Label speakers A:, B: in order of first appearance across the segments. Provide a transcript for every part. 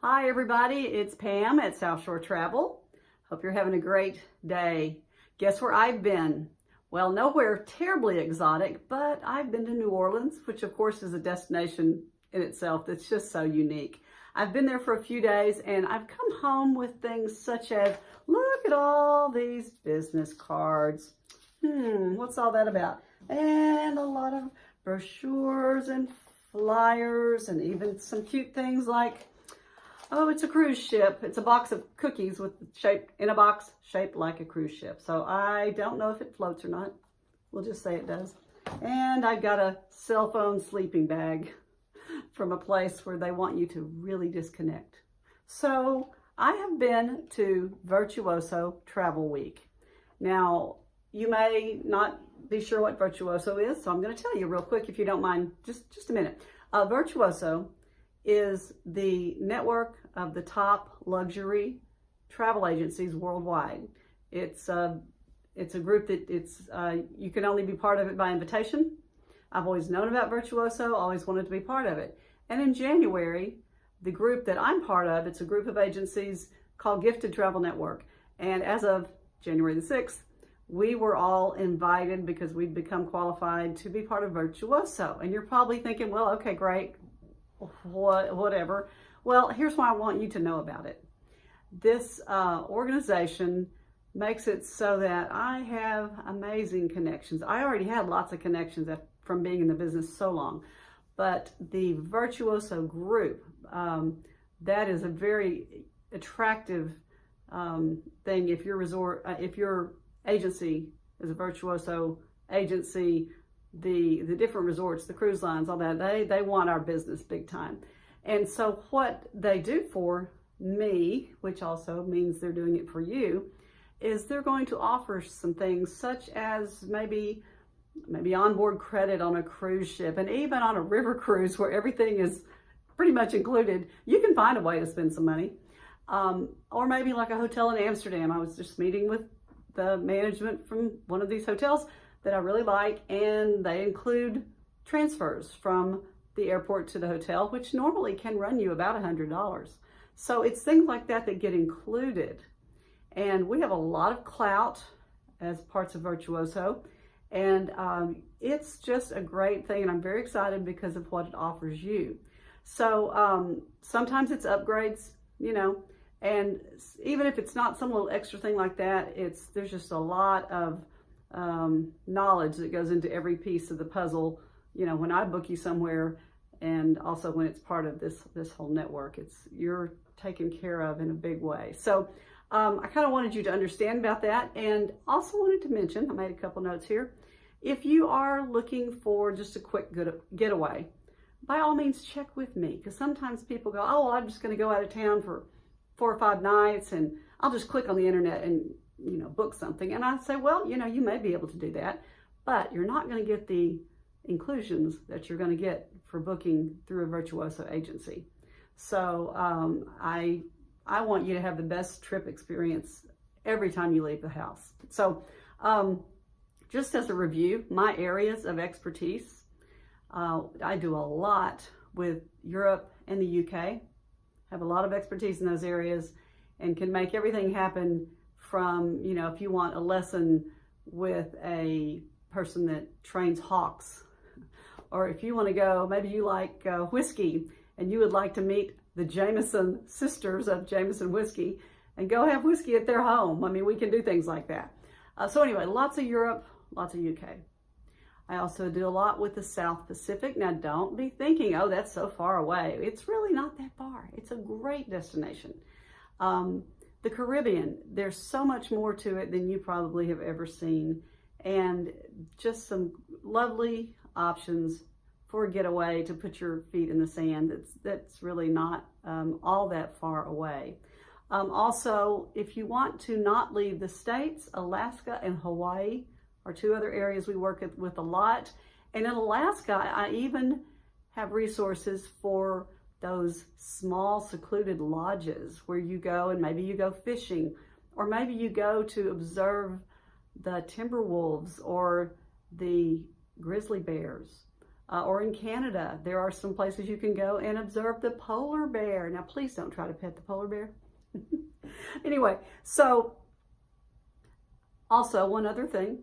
A: Hi everybody, it's Pam at South Shore Travel. Hope you're having a great day. Guess where I've been? Well, nowhere terribly exotic, but I've been to New Orleans, which of course is a destination in itself that's just so unique. I've been there for a few days and I've come home with things such as, look at all these business cards. What's all that about? And a lot of brochures and flyers and even some cute things like, oh, it's a cruise ship. It's a box of cookies in a box shaped like a cruise ship. So I don't know if it floats or not. We'll just say it does. And I got a cell phone sleeping bag from a place where they want you to really disconnect. So I have been to Virtuoso Travel Week. Now, you may not be sure what Virtuoso is, so I'm going to tell you real quick if you don't mind, just a minute. Virtuoso is the network of the top luxury travel agencies worldwide. It's a group that you can only be part of it by invitation. I've always known about Virtuoso, always wanted to be part of it. And in January, the group that I'm part of, it's a group of agencies called Gifted Travel Network. And as of January the 6th, we were all invited because we'd become qualified to be part of Virtuoso. And you're probably thinking, well, okay, great, whatever. Well, here's why I want you to know about it. This organization makes it so that I have amazing connections. I already had lots of connections from being in the business so long, but the Virtuoso group, that is a very attractive thing. If your agency is a Virtuoso agency, the different resorts, the cruise lines, all that, they want our business big time. And so what they do for me, which also means they're doing it for you, is they're going to offer some things such as maybe onboard credit on a cruise ship, and even on a river cruise where everything is pretty much included, you can find a way to spend some money. Or maybe like a hotel in Amsterdam. I was just meeting with the management from one of these hotels that I really like, and they include transfers from the airport to the hotel, which normally can run you about $100. So it's things like that that get included. And we have a lot of clout as parts of Virtuoso, and it's just a great thing, and I'm very excited because of what it offers you. So sometimes it's upgrades, and even if it's not some little extra thing like that, there's just a lot of knowledge that goes into every piece of the puzzle, when I book you somewhere, and also when it's part of this whole network. You're taken care of in a big way. So I kind of wanted you to understand about that, and also wanted to mention, I made a couple notes here, if you are looking for just a quick getaway, by all means check with me, because sometimes people go, oh, well, I'm just going to go out of town for 4 or 5 nights and I'll just click on the internet and book something. And I say, well, you may be able to do that, but you're not going to get the inclusions that you're going to get for booking through a Virtuoso agency. So I want you to have the best trip experience every time you leave the house. So just as a review, my areas of expertise, I do a lot with Europe and the UK, have a lot of expertise in those areas, and can make everything happen from, if you want a lesson with a person that trains hawks, or if you want to go, maybe you like whiskey and you would like to meet the Jameson sisters of Jameson Whiskey and go have whiskey at their home. I mean, we can do things like that. So anyway, lots of Europe, lots of UK. I also do a lot with the South Pacific. Now, don't be thinking, oh, that's so far away. It's really not that far. It's a great destination. The Caribbean, there's so much more to it than you probably have ever seen, and just some lovely options for a getaway to put your feet in the sand. That's really not all that far away. Also, if you want to not leave the States, Alaska and Hawaii are 2 other areas we work with a lot. And in Alaska, I even have resources for those small secluded lodges where you go and maybe you go fishing, or maybe you go to observe the timber wolves or the grizzly bears. or in Canada, there are some places you can go and observe the polar bear. Now, please don't try to pet the polar bear. Anyway, so also one other thing,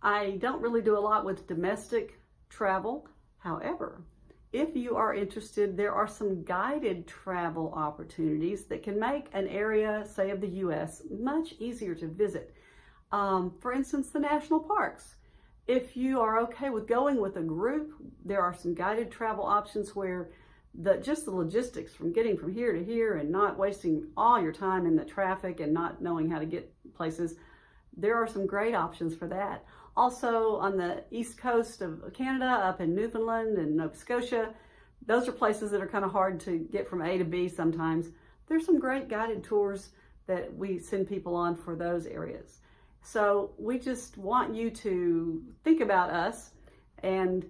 A: I don't really do a lot with domestic travel. However, if you are interested, there are some guided travel opportunities that can make an area, say of the U.S., much easier to visit. For instance, the national parks. If you are okay with going with a group, there are some guided travel options where just the logistics from getting from here to here and not wasting all your time in the traffic and not knowing how to get places, there are some great options for that. Also on the east coast of Canada, up in Newfoundland and Nova Scotia, those are places that are kind of hard to get from A to B sometimes. There's some great guided tours that we send people on for those areas. So we just want you to think about us, and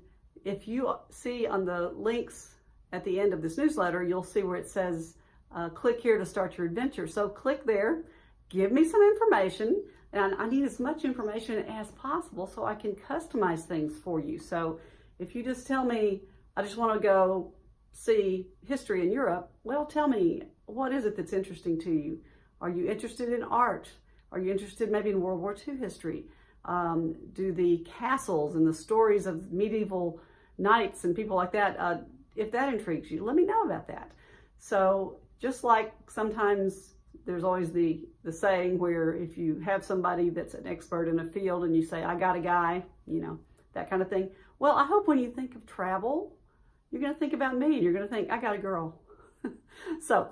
A: if you see on the links at the end of this newsletter, you'll see where it says click here to start your adventure. So click there, give me some information, and I need as much information as possible so I can customize things for you. So if you just tell me, I just want to go see history in Europe, well, tell me, what is it that's interesting to you? Are you interested in art? Are you interested maybe in World War II history? Do the castles and the stories of medieval knights and people like that, if that intrigues you, let me know about that. So just like sometimes there's always the saying where if you have somebody that's an expert in a field and you say, I got a guy, you know, that kind of thing. Well, I hope when you think of travel, you're going to think about me and you're going to think, I got a girl. So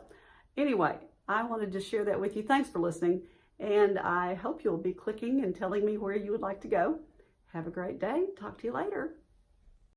A: anyway, I wanted to share that with you. Thanks for listening. And I hope you'll be clicking and telling me where you would like to go. Have a great day. Talk to you later.